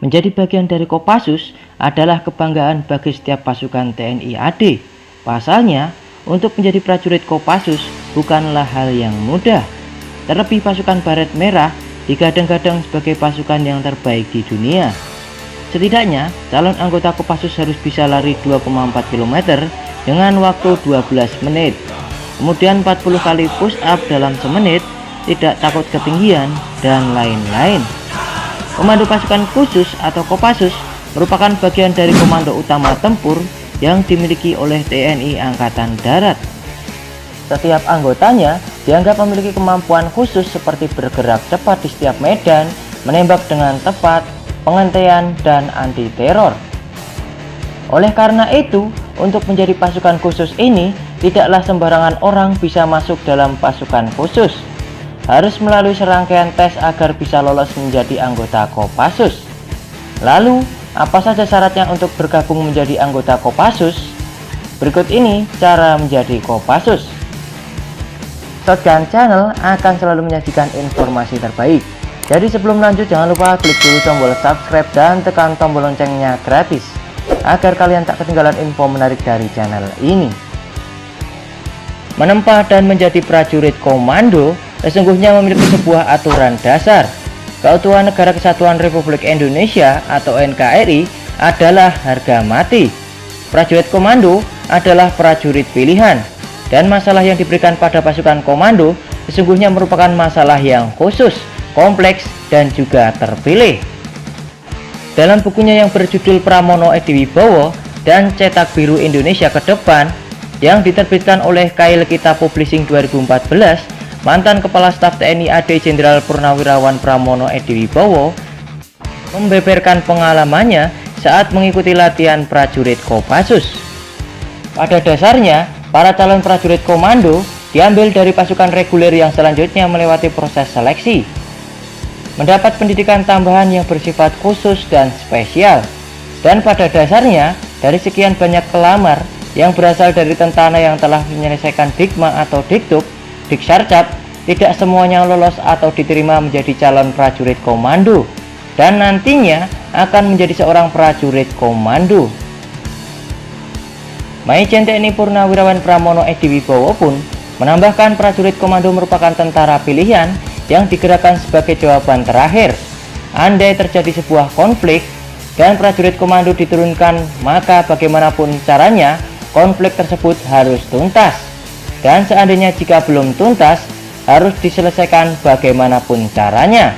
Menjadi bagian dari Kopassus adalah kebanggaan bagi setiap pasukan TNI AD. Pasalnya, untuk menjadi prajurit Kopassus bukanlah hal yang mudah. Terlebih pasukan Baret Merah digadang-gadang sebagai pasukan yang terbaik di dunia. Setidaknya, calon anggota Kopassus harus bisa lari 2,4 km dengan waktu 12 menit. Kemudian 40 kali push up dalam semenit, tidak takut ketinggian, dan lain-lain. Komando Pasukan Khusus atau Kopassus merupakan bagian dari komando utama tempur yang dimiliki oleh TNI Angkatan Darat. Setiap anggotanya dianggap memiliki kemampuan khusus seperti bergerak cepat di setiap medan, menembak dengan tepat, pengentaian, dan anti-teror. Oleh karena itu, untuk menjadi pasukan khusus ini, tidaklah sembarangan orang bisa masuk dalam pasukan khusus. Harus melalui serangkaian tes agar bisa lolos menjadi anggota Kopassus. Lalu, apa saja syaratnya untuk bergabung menjadi anggota Kopassus? Berikut ini cara menjadi Kopassus. Shotgun Channel akan selalu menyajikan informasi terbaik. Jadi sebelum lanjut, jangan lupa klik dulu tombol subscribe dan tekan tombol loncengnya gratis, agar kalian tak ketinggalan info menarik dari channel ini. Menempa dan menjadi prajurit komando sesungguhnya memiliki sebuah aturan dasar. Keutuhan Negara Kesatuan Republik Indonesia atau NKRI adalah harga mati. Prajurit komando adalah prajurit pilihan, dan masalah yang diberikan pada pasukan komando sesungguhnya merupakan masalah yang khusus, kompleks, dan juga terpilih. Dalam bukunya yang berjudul Pramono Edi Wibowo dan Cetak Biru Indonesia ke Depan yang diterbitkan oleh Kail Kita Publishing 2014, mantan Kepala Staf TNI AD Jenderal Purnawirawan Pramono Edi Wibowo membeberkan pengalamannya saat mengikuti latihan prajurit Kopassus. Pada dasarnya, para calon prajurit komando diambil dari pasukan reguler yang selanjutnya melewati proses seleksi, mendapat pendidikan tambahan yang bersifat khusus dan spesial. Dan pada dasarnya, dari sekian banyak pelamar yang berasal dari tentara yang telah menyelesaikan Dikma atau Dikduk, Diksarcap, tidak semuanya lolos atau diterima menjadi calon prajurit komando, dan nantinya akan menjadi seorang prajurit komando. Maijen TNI Purnawirawan Pramono Edi Wibowo pun menambahkan prajurit komando merupakan tentara pilihan yang digerakkan sebagai jawaban terakhir andai terjadi sebuah konflik dan prajurit komando diturunkan, maka bagaimanapun caranya konflik tersebut harus tuntas, dan seandainya jika belum tuntas harus diselesaikan bagaimanapun caranya.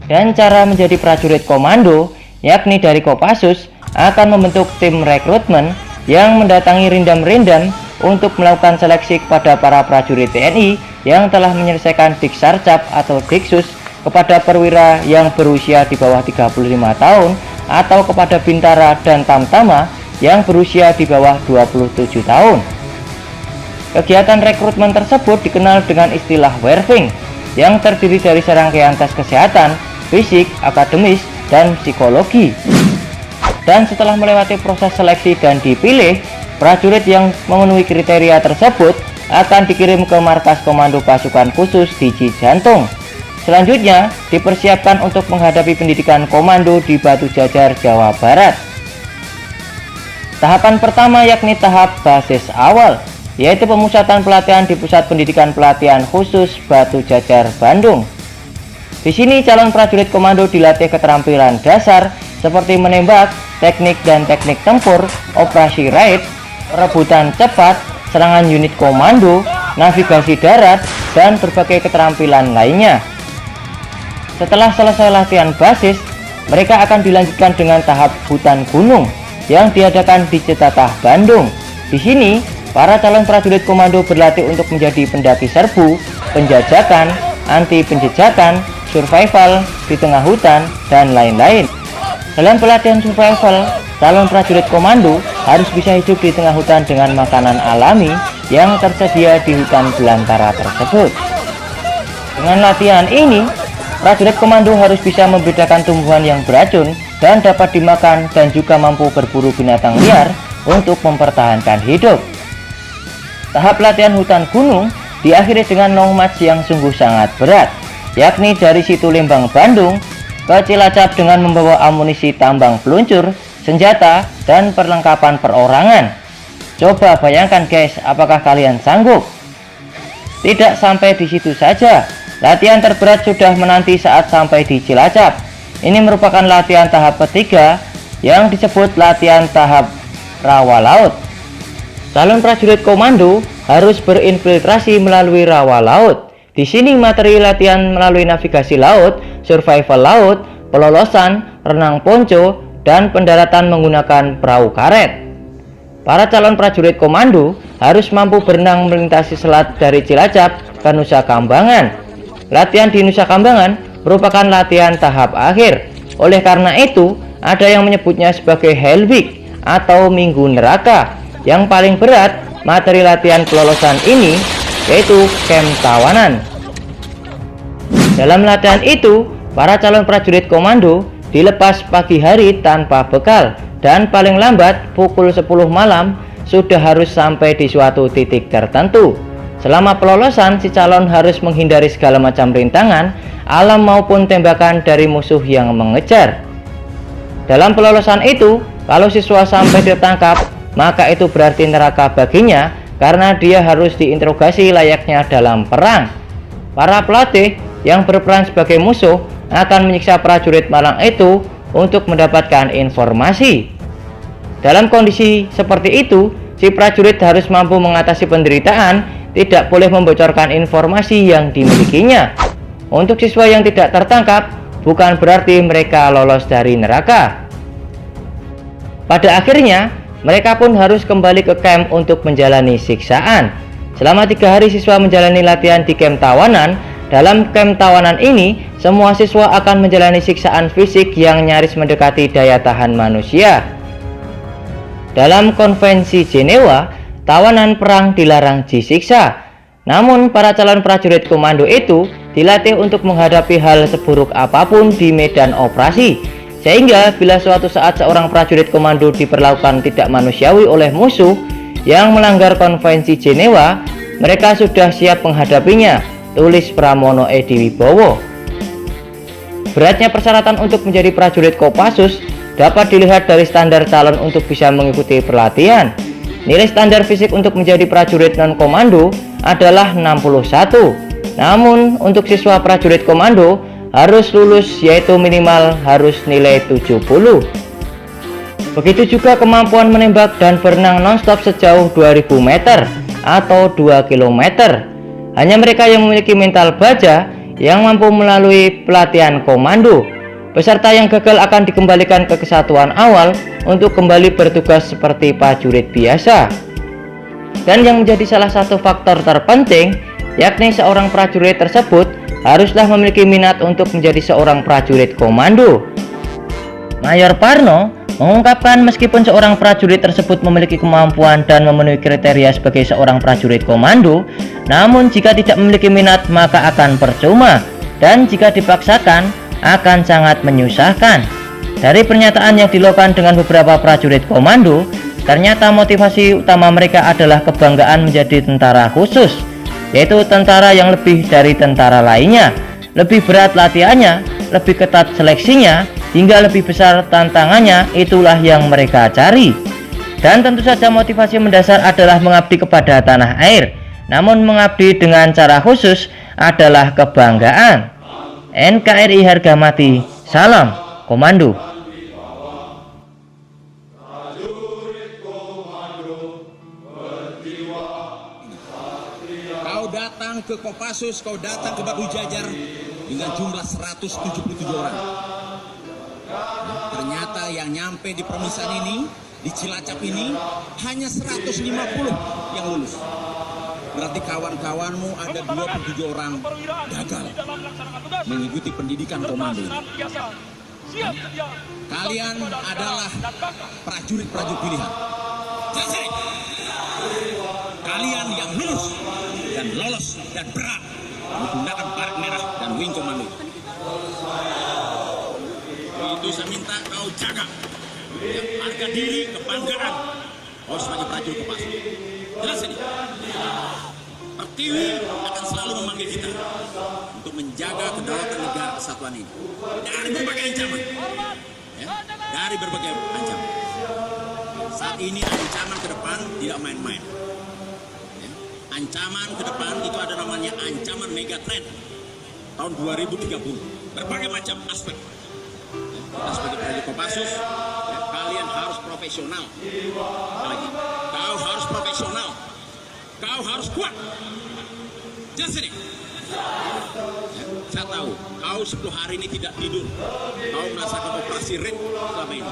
Dan cara menjadi prajurit komando yakni dari Kopassus akan membentuk tim rekrutmen yang mendatangi rindam-rindam untuk melakukan seleksi kepada para prajurit TNI yang telah menyelesaikan Diksarcap atau Diksus, kepada perwira yang berusia di bawah 35 tahun atau kepada bintara dan tamtama yang berusia di bawah 27 tahun. Kegiatan rekrutmen tersebut dikenal dengan istilah werving, yang terdiri dari serangkaian tes kesehatan, fisik, akademis, dan psikologi. Dan setelah melewati proses seleksi dan dipilih, prajurit yang memenuhi kriteria tersebut akan dikirim ke markas komando pasukan khusus di Cijantung. Selanjutnya, dipersiapkan untuk menghadapi pendidikan komando di Batu Jajar, Jawa Barat. Tahapan pertama yakni tahap basis awal, yaitu pemusatan pelatihan di Pusat Pendidikan Pelatihan Khusus Batu Jajar, Bandung. Di sini calon prajurit komando dilatih keterampilan dasar seperti menembak, teknik dan teknik tempur, operasi raid, perebutan cepat, serangan unit komando, navigasi darat, dan berbagai keterampilan lainnya. Setelah selesai latihan basis, mereka akan dilanjutkan dengan tahap hutan gunung yang diadakan di Citatah, Bandung. Di sini, para calon prajurit komando berlatih untuk menjadi pendaki serbu, penjajakan, anti penjejakan, survival di tengah hutan, dan lain-lain. Dalam pelatihan survival, calon prajurit komando harus bisa hidup di tengah hutan dengan makanan alami yang tersedia di hutan belantara tersebut. Dengan latihan ini, prajurit komando harus bisa membedakan tumbuhan yang beracun dan dapat dimakan, dan juga mampu berburu binatang liar untuk mempertahankan hidup. Tahap latihan hutan gunung diakhiri dengan long march yang sungguh sangat berat, yakni dari Situ Lembang, Bandung ke Cilacap dengan membawa amunisi tambang peluncur, senjata, dan perlengkapan perorangan. Coba bayangkan guys, apakah kalian sanggup? Tidak sampai di situ saja, latihan terberat sudah menanti saat sampai di Cilacap. Ini merupakan latihan tahap ketiga yang disebut latihan tahap rawa laut. Calon prajurit komando harus berinfiltrasi melalui rawa laut. Di sini materi latihan melalui navigasi laut, survival laut, pelolosan, renang ponco, dan pendaratan menggunakan perahu karet. Para calon prajurit komando harus mampu berenang melintasi selat dari Cilacap ke Nusa Kambangan. Latihan di Nusa Kambangan merupakan latihan tahap akhir. Oleh karena itu, ada yang menyebutnya sebagai Hell Week atau Minggu Neraka. Yang paling berat materi latihan pelolosan ini yaitu camp tawanan. Dalam latihan itu, para calon prajurit komando dilepas pagi hari tanpa bekal dan paling lambat pukul 10 malam sudah harus sampai di suatu titik tertentu. Selama pelolosan, si calon harus menghindari segala macam rintangan alam maupun tembakan dari musuh yang mengejar. Dalam pelolosan itu, kalau siswa sampai ditangkap, maka itu berarti neraka baginya karena dia harus diinterogasi layaknya dalam perang. Para pelatih yang berperan sebagai musuh akan menyiksa prajurit malang itu untuk mendapatkan informasi. Dalam kondisi seperti itu, si prajurit harus mampu mengatasi penderitaan, tidak boleh membocorkan informasi yang dimilikinya. Untuk siswa yang tidak tertangkap, bukan berarti mereka lolos dari neraka. Pada akhirnya, mereka pun harus kembali ke camp untuk menjalani siksaan. Selama 3 hari siswa menjalani latihan di camp tawanan. Dalam camp tawanan ini, semua siswa akan menjalani siksaan fisik yang nyaris mendekati daya tahan manusia. Dalam konvensi Jenewa, tawanan perang dilarang disiksa. Namun para calon prajurit komando itu dilatih untuk menghadapi hal seburuk apapun di medan operasi. Sehingga bila suatu saat seorang prajurit komando diperlakukan tidak manusiawi oleh musuh yang melanggar konvensi Jenewa, mereka sudah siap menghadapinya, tulis Pramono Edi Wibowo. Beratnya persyaratan untuk menjadi prajurit Kopassus dapat dilihat dari standar calon untuk bisa mengikuti pelatihan. Nilai standar fisik untuk menjadi prajurit non-komando adalah 61. Namun untuk siswa prajurit komando harus lulus, yaitu minimal harus nilai 70. Begitu juga kemampuan menembak dan berenang nonstop sejauh 2000 meter atau 2 km. Hanya mereka yang memiliki mental baja yang mampu melalui pelatihan komando. Peserta yang gagal akan dikembalikan ke kesatuan awal untuk kembali bertugas seperti prajurit biasa. Dan yang menjadi salah satu faktor terpenting, yakni seorang prajurit tersebut haruslah memiliki minat untuk menjadi seorang prajurit komando. Mayor Parno mengungkapkan meskipun seorang prajurit tersebut memiliki kemampuan dan memenuhi kriteria sebagai seorang prajurit komando, namun jika tidak memiliki minat maka akan percuma, dan jika dipaksakan akan sangat menyusahkan. Dari pernyataan yang dilakukan dengan beberapa prajurit komando, ternyata motivasi utama mereka adalah kebanggaan menjadi tentara khusus, yaitu tentara yang lebih dari tentara lainnya, lebih berat latihannya, lebih ketat seleksinya, hingga lebih besar tantangannya. Itulah yang mereka cari. Dan tentu saja motivasi mendasar adalah mengabdi kepada tanah air, namun mengabdi dengan cara khusus adalah kebanggaan. NKRI harga mati, salam komando. Kau datang ke Kopassus, kau datang ke Batu Jajar dengan jumlah 177 orang. Ternyata yang nyampe di permisan ini, di Cilacap ini, hanya 150 yang lulus. Berarti kawan-kawanmu ada 27 orang gagal mengikuti pendidikan komando. Kalian adalah prajurit-prajurit pilihan. Kalian yang lulus dan lolos dan berhak menggunakan baret merah dan wing komando. Itu saya minta kau jaga harga diri, kebanggaan kau sebagai prajurit Kopassus. Jelas ini? Pertiwi akan selalu memanggil kita untuk menjaga kedaulatan negara kesatuan ini dari berbagai ancaman, ya, dari berbagai ancaman. Saat ini ancaman ke depan tidak main-main. Ya. Ancaman ke depan itu ada namanya ancaman megatrend tahun 2030. Berbagai macam aspek. Ya. Kita sebagai prajurit Kopassus, ya, kalian harus profesional. Lagi, kau harus profesional. Kau harus kuat. Jangan sini. Ya, saya tahu kau 10 hari ini tidak tidur. Kau merasakan operasi red selama ini.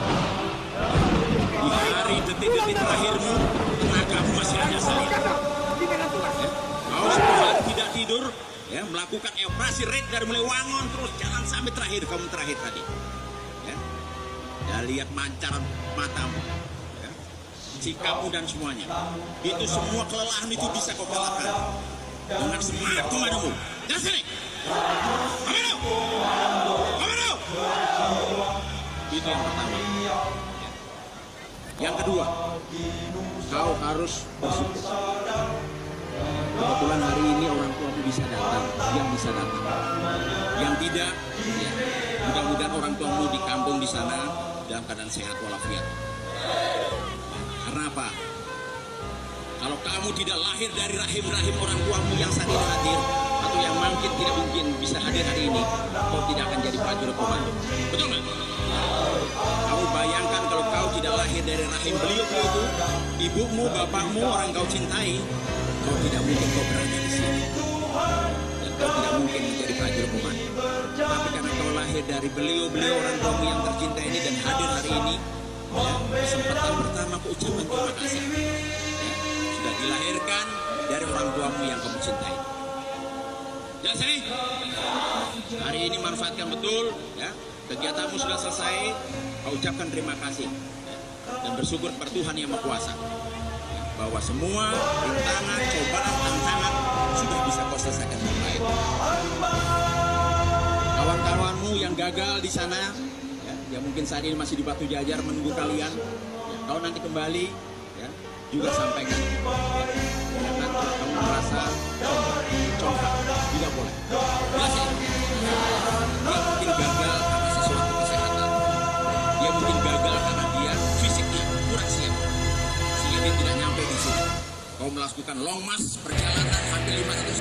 Di hari detik-detik terakhirmu, tenagamu masih ada salib. Ya, kau 10 hari tidak tidur, ya, melakukan operasi red dari mulai Wangon terus jalan sampai terakhir kamu terakhir tadi. Ya, ya lihat mancaran matamu. Sikapmu dan semuanya, itu semua kelelahan itu bisa kau kalahkan dengan semangat komandomu. Jangan sini, komando, komando. Itu yang pertama. Yang kedua, kau harus bersyukur. Kebetulan hari ini orang tuamu bisa datang, yang bisa datang. Yang tidak, ya, mudah-mudahan orang tuamu di kampung di sana dalam keadaan sehat walafiat. Karena apa? Kalau kamu tidak lahir dari rahim-rahim orang tuamu yang saat ini hadir, atau yang mungkin tidak mungkin bisa hadir hari ini, kau tidak akan jadi prajurit komando. Betul nggak? Kamu bayangkan kalau kau tidak lahir dari rahim beliau itu, ibumu, bapakmu, orang kau cintai, kau tidak mungkin kau berada di sini. Dan kau tidak mungkin menjadi prajurit komando. Tapi karena kau lahir dari beliau-beliau orang tuamu yang tercinta ini dan hadir hari ini, ya, kesempatan pertama aku ucapkan terima kasih. Ya, sudah dilahirkan dari orang tuamu yang kamu cintai. Ya, sini. Hari ini manfaatkan betul, ya. Kegiatanmu sudah selesai, kau ucapkan terima kasih, ya, dan bersyukur kepada Tuhan Yang Maha Kuasa, ya, bahwa semua rintangan, cobaan, tantangan sudah bisa kau selesaikan dengan baik. Kawan-kawanmu yang gagal di sana, ya mungkin saat ini masih di Batu Jajar menunggu kalian, ya, kau nanti kembali, ya, juga sampaikan, ya, jangan kamu merasa congkak, tidak boleh. Jelas ya? Dia mungkin gagal karena sesuatu kesehatan, dia mungkin gagal karena dia fisiknya kurang siap, sehingga dia tidak nyampe di sini. Kau melakukan long march perjalanan hampir 500